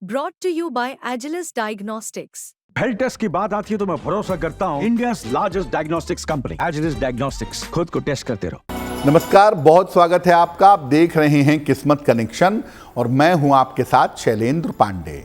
Brought to you by Agilus Diagnostics. Health test की बात आती है तो मैं भरोसा करता हूँ India's largest diagnostics company Agilus Diagnostics. खुद को टेस्ट करते रहो। नमस्कार, बहुत स्वागत है आपका। आप देख रहे हैं किस्मत कनेक्शन और मैं हूं आपके साथ शैलेंद्र पांडे।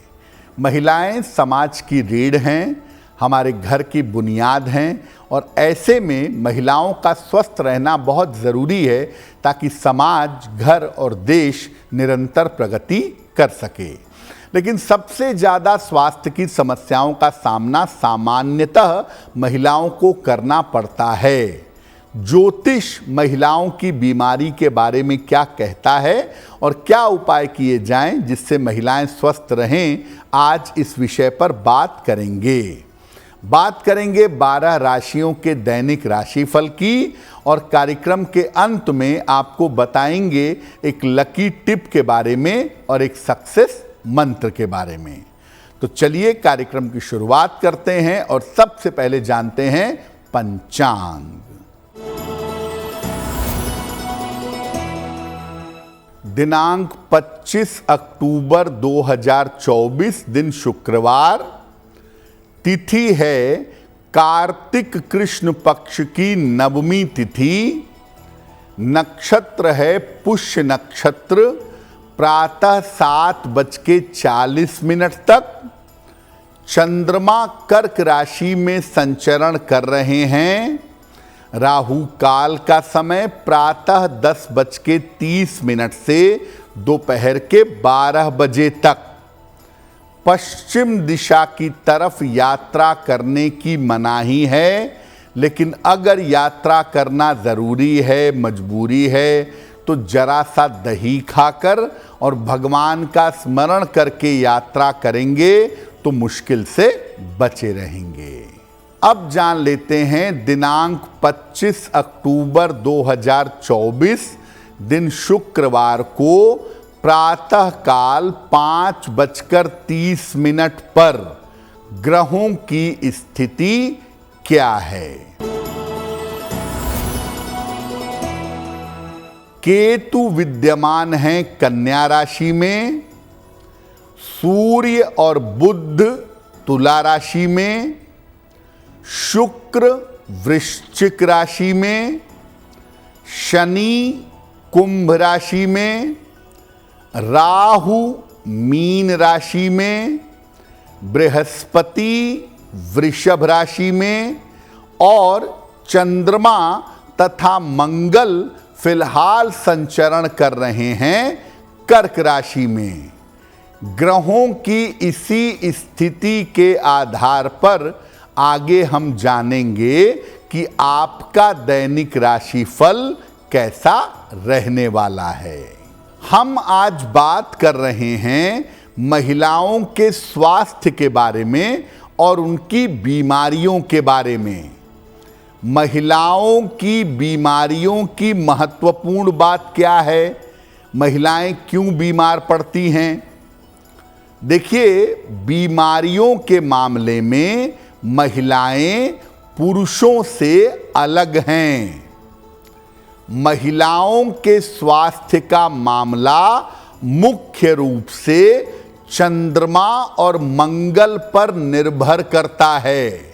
महिलाएं समाज की रीढ़ हैं, हमारे घर की बुनियाद हैं और ऐसे में महिलाओं का स्वस्थ रहना बहुत ज़रूरी है ताकि समाज, घर और देश निरंतर प्रगति कर सके। लेकिन सबसे ज़्यादा स्वास्थ्य की समस्याओं का सामना सामान्यतः महिलाओं को करना पड़ता है। ज्योतिष महिलाओं की बीमारी के बारे में क्या कहता है और क्या उपाय किए जाएं जिससे महिलाएं स्वस्थ रहें, आज इस विषय पर बात करेंगे। 12 राशियों के दैनिक राशिफल की और कार्यक्रम के अंत में आपको बताएंगे एक लकी टिप के बारे में और एक सक्सेस मंत्र के बारे में। तो चलिए कार्यक्रम की शुरुआत करते हैं और सबसे पहले जानते हैं पंचांग। दिनांक 25 अक्टूबर 2024, दिन शुक्रवार, तिथि है कार्तिक कृष्ण पक्ष की नवमी तिथि, नक्षत्र है पुष्य नक्षत्र, प्रातः 7:40 तक। चंद्रमा कर्क राशि में संचरण कर रहे हैं। राहु काल का समय प्रातः 10:30 से दोपहर के 12 बजे तक। पश्चिम दिशा की तरफ यात्रा करने की मनाही है, लेकिन अगर यात्रा करना ज़रूरी है, मजबूरी है, तो जरा सा दही खाकर और भगवान का स्मरण करके यात्रा करेंगे तो मुश्किल से बचे रहेंगे। अब जान लेते हैं दिनांक 25 अक्टूबर 2024, दिन शुक्रवार को प्रातः काल 5:30 पर ग्रहों की स्थिति क्या है। केतु विद्यमान हैं कन्या राशि में, सूर्य और बुध तुला राशि में, शुक्र वृश्चिक राशि में, शनि कुंभ राशि में, राहु मीन राशि में, बृहस्पति वृषभ राशि में और चंद्रमा तथा मंगल फिलहाल संचरण कर रहे हैं कर्क राशि में। ग्रहों की इसी स्थिति के आधार पर आगे हम जानेंगे कि आपका दैनिक राशिफल कैसा रहने वाला है। हम आज बात कर रहे हैं महिलाओं के स्वास्थ्य के बारे में और उनकी बीमारियों के बारे में। महिलाओं की बीमारियों की महत्वपूर्ण बात क्या है, महिलाएं क्यों बीमार पड़ती हैं। देखिए, बीमारियों के मामले में महिलाएं पुरुषों से अलग हैं। महिलाओं के स्वास्थ्य का मामला मुख्य रूप से चंद्रमा और मंगल पर निर्भर करता है।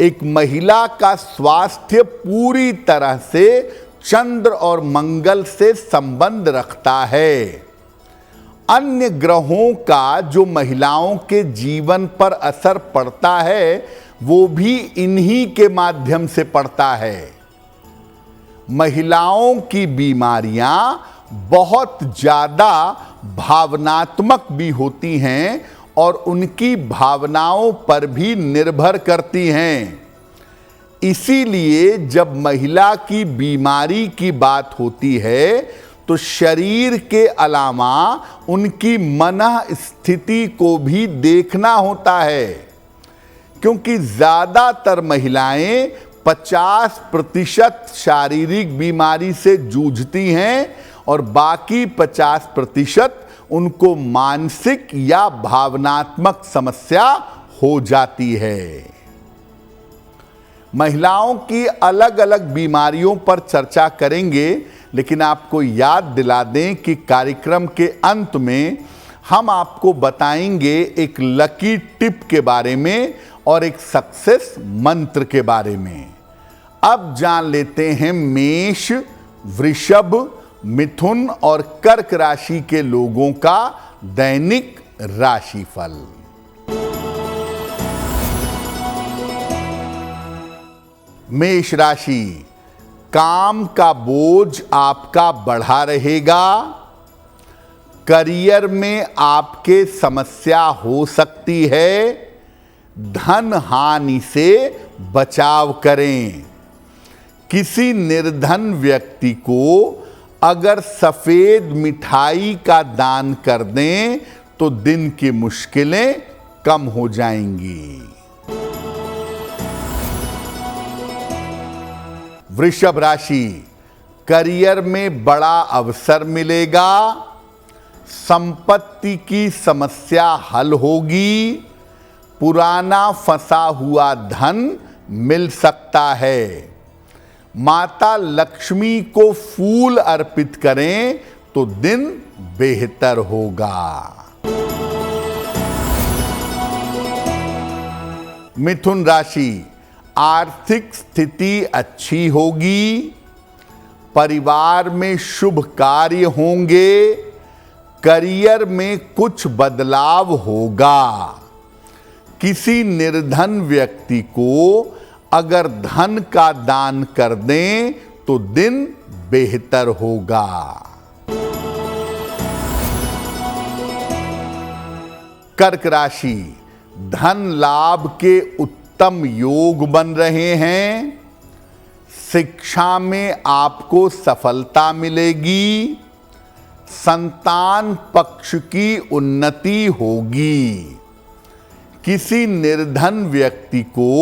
एक महिला का स्वास्थ्य पूरी तरह से चंद्र और मंगल से संबंध रखता है। अन्य ग्रहों का जो महिलाओं के जीवन पर असर पड़ता है वो भी इन्हीं के माध्यम से पड़ता है। महिलाओं की बीमारियां बहुत ज़्यादा भावनात्मक भी होती हैं और उनकी भावनाओं पर भी निर्भर करती हैं। इसीलिए जब महिला की बीमारी की बात होती है तो शरीर के अलावा उनकी मनः स्थिति को भी देखना होता है, क्योंकि ज़्यादातर महिलाएं 50% शारीरिक बीमारी से जूझती हैं और बाकी 50% उनको मानसिक या भावनात्मक समस्या हो जाती है। महिलाओं की अलग अलग बीमारियों पर चर्चा करेंगे, लेकिन आपको याद दिला दें कि कार्यक्रम के अंत में हम आपको बताएंगे एक लकी टिप के बारे में और एक सक्सेस मंत्र के बारे में। अब जान लेते हैं मेष, वृषभ, मिथुन और कर्क राशि के लोगों का दैनिक राशिफल। मेष राशि, काम का बोझ आपका बढ़ा रहेगा। करियर में आपके समस्या हो सकती है। धन हानि से बचाव करें। किसी निर्धन व्यक्ति को अगर सफेद मिठाई का दान कर दें तो दिन की मुश्किलें कम हो जाएंगी। वृषभ राशि, करियर में बड़ा अवसर मिलेगा। संपत्ति की समस्या हल होगी। पुराना फंसा हुआ धन मिल सकता है। माता लक्ष्मी को फूल अर्पित करें तो दिन बेहतर होगा। मिथुन राशि, आर्थिक स्थिति अच्छी होगी। परिवार में शुभ कार्य होंगे। करियर में कुछ बदलाव होगा। किसी निर्धन व्यक्ति को अगर धन का दान कर दें तो दिन बेहतर होगा। कर्क राशि, धन लाभ के उत्तम योग बन रहे हैं। शिक्षा में आपको सफलता मिलेगी। संतान पक्ष की उन्नति होगी। किसी निर्धन व्यक्ति को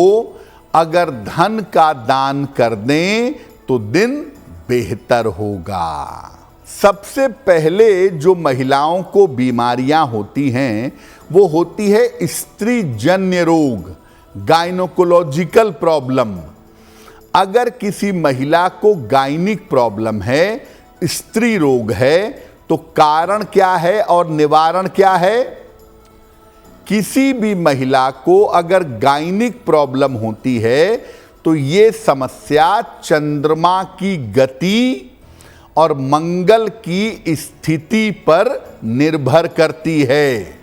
अगर धन का दान कर दें तो दिन बेहतर होगा। सबसे पहले जो महिलाओं को बीमारियां होती हैं वो होती है स्त्री जन्य रोग, गायनोकोलॉजिकल प्रॉब्लम। अगर किसी महिला को गायनिक प्रॉब्लम है, स्त्री रोग है, तो कारण क्या है और निवारण क्या है? किसी भी महिला को अगर गायनिक प्रॉब्लम होती है तो ये समस्या चंद्रमा की गति और मंगल की स्थिति पर निर्भर करती है।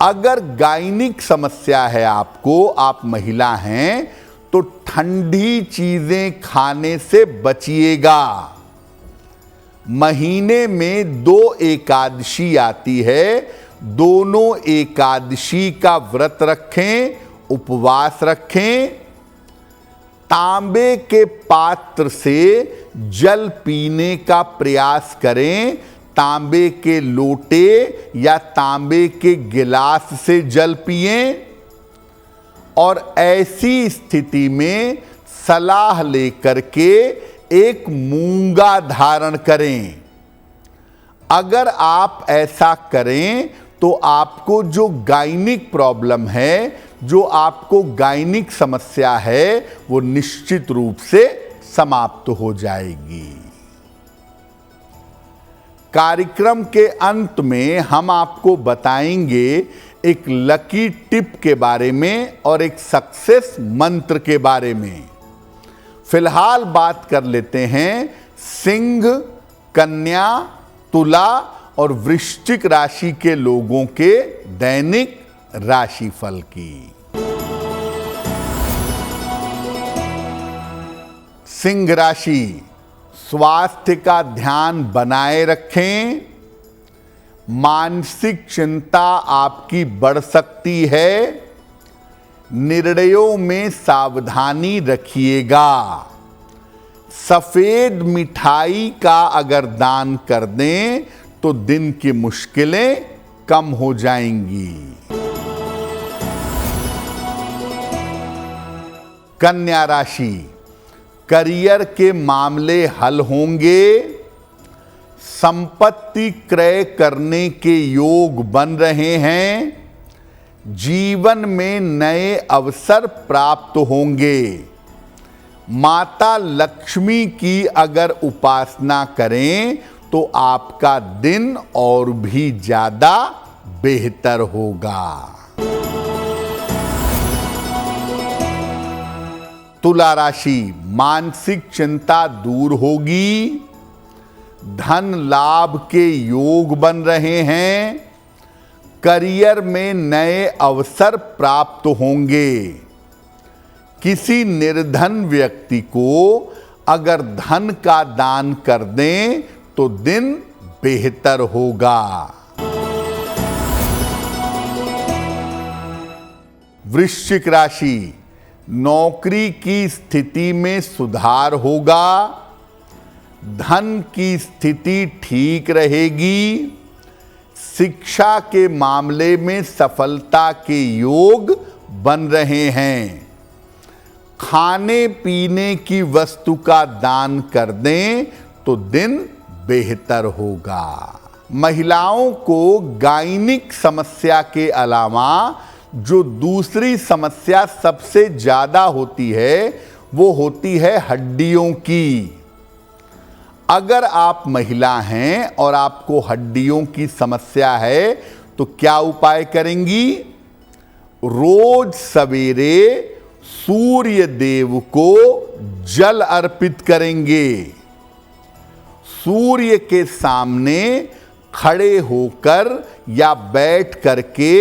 अगर गायनिक समस्या है आपको, आप महिला हैं, तो ठंडी चीजें खाने से बचिएगा। महीने में 2 एकादशी आती है। दोनों एकादशी का व्रत रखें, उपवास रखें। तांबे के पात्र से जल पीने का प्रयास करें। तांबे के लोटे या तांबे के गिलास से जल पिएं। और ऐसी स्थिति में सलाह लेकर के एक मूंगा धारण करें। अगर आप ऐसा करें तो आपको जो गायनिक प्रॉब्लम है, जो आपको गायनिक समस्या है, वो निश्चित रूप से समाप्त हो जाएगी। कार्यक्रम के अंत में हम आपको बताएंगे एक लकी टिप के बारे में और एक सक्सेस मंत्र के बारे में। फिलहाल बात कर लेते हैं सिंह, कन्या, तुला और वृश्चिक राशि के लोगों के दैनिक राशिफल की। सिंह राशि, स्वास्थ्य का ध्यान बनाए रखें। मानसिक चिंता आपकी बढ़ सकती है। निर्णयों में सावधानी रखिएगा। सफेद मिठाई का अगर दान कर दें तो दिन की मुश्किलें कम हो जाएंगी। कन्या राशि, करियर के मामले हल होंगे। संपत्ति क्रय करने के योग बन रहे हैं। जीवन में नए अवसर प्राप्त होंगे। माता लक्ष्मी की अगर उपासना करें तो आपका दिन और भी ज्यादा बेहतर होगा। तुला राशि, मानसिक चिंता दूर होगी, धन लाभ के योग बन रहे हैं, करियर में नए अवसर प्राप्त होंगे। किसी निर्धन व्यक्ति को अगर धन का दान कर दें तो दिन बेहतर होगा। वृश्चिक राशि, नौकरी की स्थिति में सुधार होगा, धन की स्थिति ठीक रहेगी, शिक्षा के मामले में सफलता के योग बन रहे हैं। खाने पीने की वस्तु का दान कर दें तो दिन बेहतर होगा। महिलाओं को गायनिक समस्या के अलावा जो दूसरी समस्या सबसे ज्यादा होती है वो होती है हड्डियों की। अगर आप महिला हैं और आपको हड्डियों की समस्या है तो क्या उपाय करेंगी? रोज सवेरे सूर्य देव को जल अर्पित करेंगे। सूर्य के सामने खड़े होकर या बैठ करके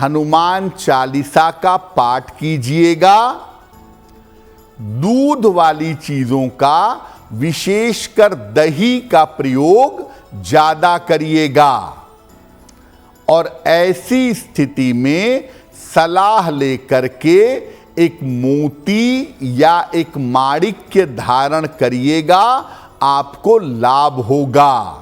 हनुमान चालीसा का पाठ कीजिएगा। दूध वाली चीजों का, विशेषकर दही का प्रयोग ज्यादा करिएगा। और ऐसी स्थिति में सलाह लेकर के एक मोती या एक माणिक्य धारण करिएगा, आपको लाभ होगा।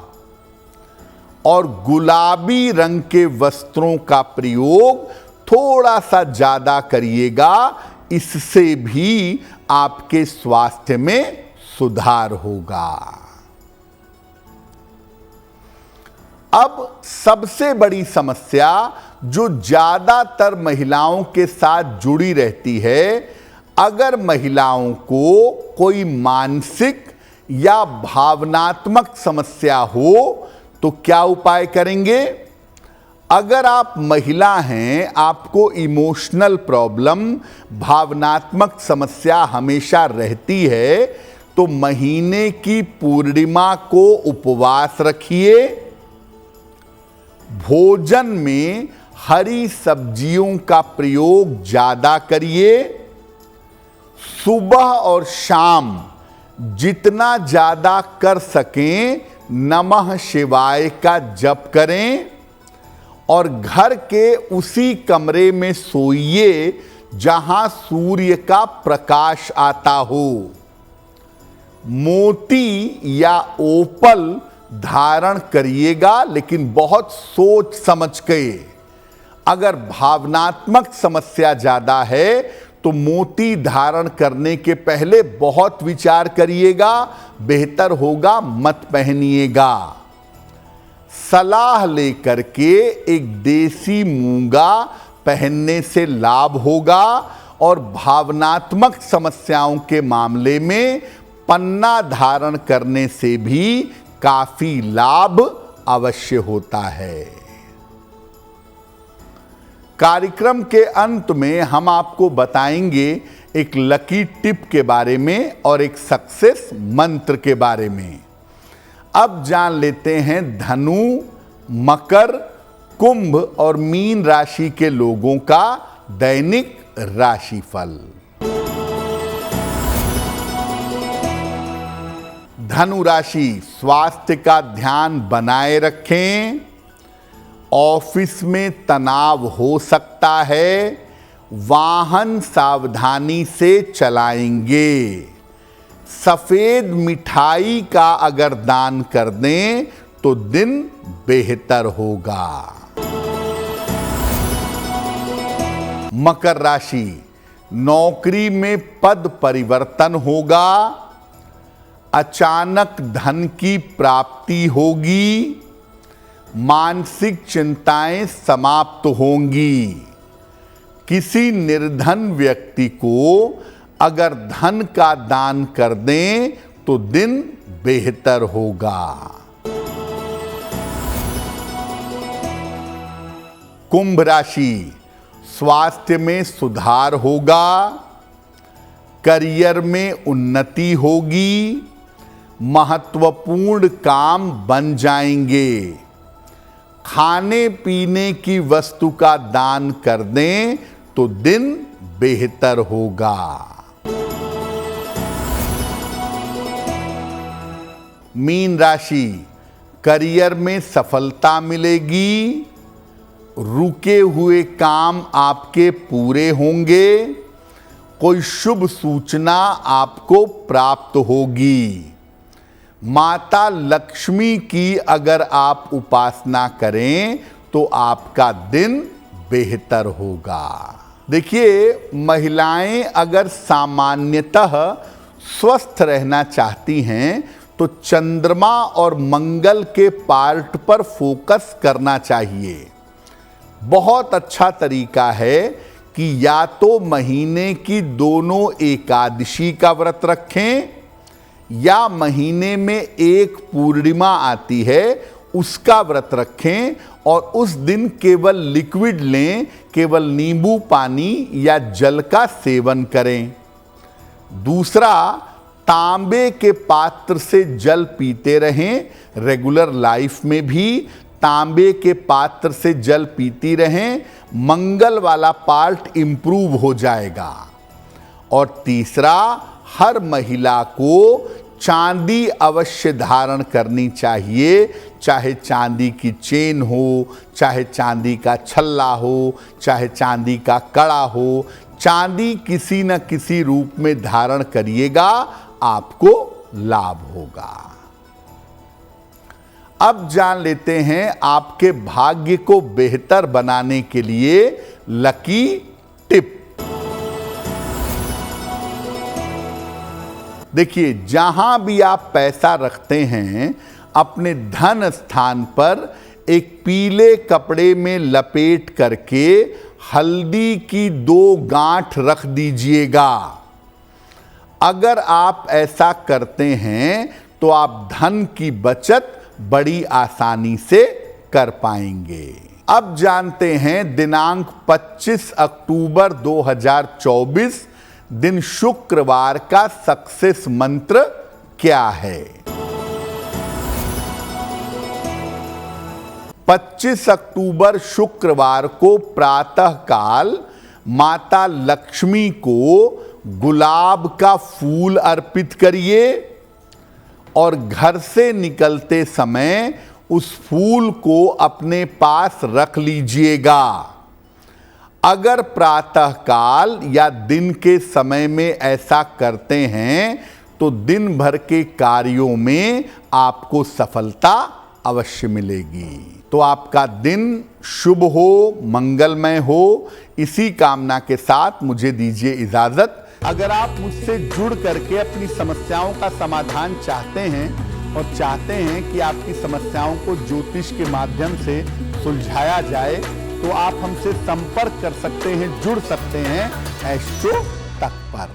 और गुलाबी रंग के वस्त्रों का प्रयोग थोड़ा सा ज्यादा करिएगा, इससे भी आपके स्वास्थ्य में सुधार होगा। अब सबसे बड़ी समस्या जो ज्यादातर महिलाओं के साथ जुड़ी रहती है, अगर महिलाओं को कोई मानसिक या भावनात्मक समस्या हो तो क्या उपाय करेंगे? अगर आप महिला हैं, आपको इमोशनल प्रॉब्लम, भावनात्मक समस्या हमेशा रहती है, तो महीने की पूर्णिमा को उपवास रखिए। भोजन में हरी सब्जियों का प्रयोग ज्यादा करिए। सुबह और शाम जितना ज्यादा कर सकें नमः शिवाय का जप करें। और घर के उसी कमरे में सोइए जहां सूर्य का प्रकाश आता हो। मोती या ओपल धारण करिएगा, लेकिन बहुत सोच समझ के। अगर भावनात्मक समस्या ज्यादा है तो मोती धारण करने के पहले बहुत विचार करिएगा, बेहतर होगा मत पहनिएगा। सलाह लेकर के एक देसी मूंगा पहनने से लाभ होगा। और भावनात्मक समस्याओं के मामले में पन्ना धारण करने से भी काफी लाभ अवश्य होता है। कार्यक्रम के अंत में हम आपको बताएंगे एक लकी टिप के बारे में और एक सक्सेस मंत्र के बारे में। अब जान लेते हैं धनु, मकर, कुंभ और मीन राशि के लोगों का दैनिक राशिफल। धनु राशि, स्वास्थ्य का ध्यान बनाए रखें। ऑफिस में तनाव हो सकता है, वाहन सावधानी से चलाएंगे। सफेद मिठाई का अगर दान कर दें तो दिन बेहतर होगा। मकर राशि, नौकरी में पद परिवर्तन होगा। अचानक धन की प्राप्ति होगी। मानसिक चिंताएं समाप्त होंगी। किसी निर्धन व्यक्ति को अगर धन का दान कर दें तो दिन बेहतर होगा। कुंभ राशि, स्वास्थ्य में सुधार होगा, करियर में उन्नति होगी, महत्वपूर्ण काम बन जाएंगे। खाने पीने की वस्तु का दान कर दें तो दिन बेहतर होगा। मीन राशि, करियर में सफलता मिलेगी, रुके हुए काम आपके पूरे होंगे, कोई शुभ सूचना आपको प्राप्त होगी। माता लक्ष्मी की अगर आप उपासना करें तो आपका दिन बेहतर होगा। देखिए, महिलाएं अगर सामान्यतः स्वस्थ रहना चाहती हैं तो चंद्रमा और मंगल के पार्ट पर फोकस करना चाहिए। बहुत अच्छा तरीका है कि या तो महीने की दोनों एकादशी का व्रत रखें या महीने में एक पूर्णिमा आती है उसका व्रत रखें और उस दिन केवल लिक्विड लें, केवल नींबू पानी या जल का सेवन करें। दूसरा, तांबे के पात्र से जल पीते रहें। रेगुलर लाइफ में भी तांबे के पात्र से जल पीती रहें, मंगल वाला पार्ट इंप्रूव हो जाएगा। और तीसरा, हर महिला को चांदी अवश्य धारण करनी चाहिए, चाहे चांदी की चेन हो, चाहे चांदी का छल्ला हो, चाहे चांदी का कड़ा हो, चांदी किसी न किसी रूप में धारण करिएगा, आपको लाभ होगा। अब जान लेते हैं आपके भाग्य को बेहतर बनाने के लिए लकी टिप। देखिए, जहां भी आप पैसा रखते हैं अपने धन स्थान पर एक पीले कपड़े में लपेट करके हल्दी की 2 गांठ रख दीजिएगा। अगर आप ऐसा करते हैं तो आप धन की बचत बड़ी आसानी से कर पाएंगे। अब जानते हैं दिनांक 25 अक्टूबर 2024 दिन शुक्रवार का सक्सेस मंत्र क्या है। 25 अक्टूबर शुक्रवार को प्रातःकाल माता लक्ष्मी को गुलाब का फूल अर्पित करिए और घर से निकलते समय उस फूल को अपने पास रख लीजिएगा। अगर प्रातःकाल या दिन के समय में ऐसा करते हैं तो दिन भर के कार्यों में आपको सफलता अवश्य मिलेगी। तो आपका दिन शुभ हो, मंगलमय हो, इसी कामना के साथ मुझे दीजिए इजाजत। अगर आप मुझसे जुड़ करके अपनी समस्याओं का समाधान चाहते हैं और चाहते हैं कि आपकी समस्याओं को ज्योतिष के माध्यम से सुलझाया जाए तो आप हमसे संपर्क कर सकते हैं, जुड़ सकते हैं एस्ट्रो तक पर।